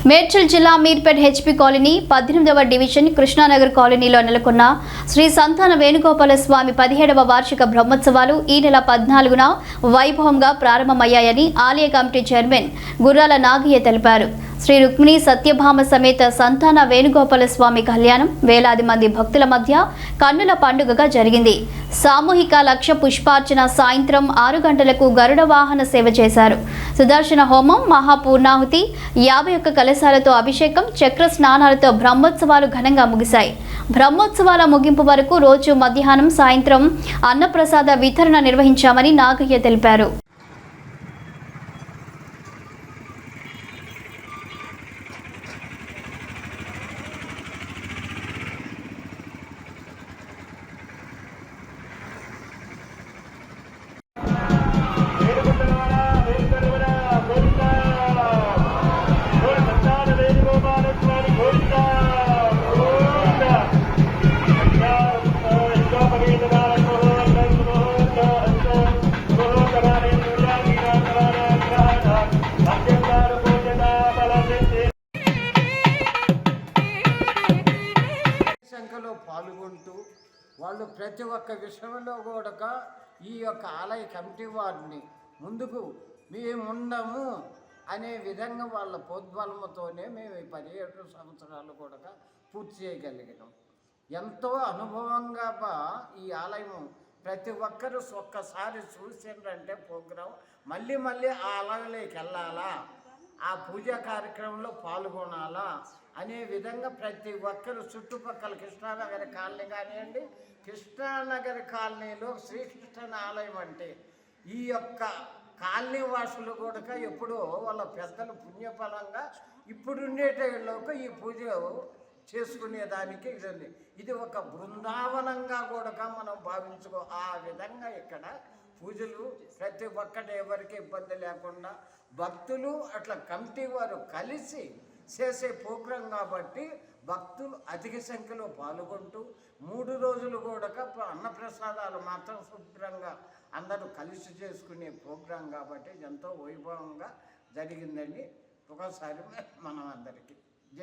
మేడ్చల్ జిల్లా Meerpet HP colony 18వ division Krishnanagar కాలనీలో నెలకొన్న శ్రీ సంతాన వేణుగోపాల స్వామి 17వ వార్షిక బ్రహ్మోత్సవాలు ఈ నెల 14న వైభవంగా ప్రారంభమయ్యాయని ఆలయ కమిటీ చైర్మన్ గుర్రాల నాగయ్య తెలిపారు. శ్రీ రుక్మిణి సత్యభామ సమేత సంతాన వేణుగోపాల స్వామి కళ్యాణం వేలాది మంది భక్తుల మధ్య కన్నుల పండుగగా జరిగింది. సామూహిక లక్ష పుష్పార్చన సాయంత్రం 6 గంటలకు గరుడ వాహన సేవ చేశారు. సుదర్శన హోమం, మహాపూర్ణాహుతి, 51 కలశాలతో అభిషేకం, చక్ర స్నానాలతో బ్రహ్మోత్సవాలు ఘనంగా ముగిశాయి. బ్రహ్మోత్సవాల ముగింపు వరకు రోజు మధ్యాహ్నం, సాయంత్రం అన్నప్రసాద వితరణ నిర్వహించామని నాగయ్య తెలిపారు. సంఖ్యలో పాల్గొంటూ వాళ్ళు ప్రతి ఒక్క విషయంలో కూడా ఈ యొక్క ఆలయ కమిటీ వారిని ముందుకు మేముండము అనే విధంగా వాళ్ళ ప్రోద్బలముతోనే మేము 17 సంవత్సరాలు కూడా పూర్తి చేయగలిగినాం. ఎంతో అనుభవంగా ఈ ఆలయం ప్రతి ఒక్కరూ ఒక్కసారి చూసిండ్రంటే ప్రోగ్రాం మళ్ళీ మళ్ళీ ఆ ఆలయంలోకి వెళ్ళాలా, ఆ పూజా కార్యక్రమంలో పాల్గొనాలా అనే విధంగా ప్రతి ఒక్కరు చుట్టుపక్కల కృష్ణానగర్ కాలనీ కానివ్వండి, కృష్ణానగర్ కాలనీలో శ్రీకృష్ణ ఆలయం అంటే ఈ యొక్క కాలనీ వాసులు కూడా ఎప్పుడూ వాళ్ళ పెద్దల పుణ్యఫలంగా ఇప్పుడుండేటలోకి ఈ పూజ చేసుకునేదానికి ఇది ఒక బృందావనంగా కూడా మనం భావించుకో. ఆ విధంగా ఇక్కడ పూజలు ప్రతి ఒక్కటి ఎవరికి ఇబ్బంది లేకుండా భక్తులు అట్లా కమిటీ వారు కలిసి చేసే ప్రోగ్రాం కాబట్టి భక్తులు అధిక సంఖ్యలో పాల్గొంటూ 3 రోజులు కూడా అన్నప్రసాదాలు మాత్రం శుభ్రంగా అందరూ కలిసి చేసుకునే ప్రోగ్రాం కాబట్టి ఎంతో వైభవంగా జరిగిందండి ఒకసారి మనం అందరికీ.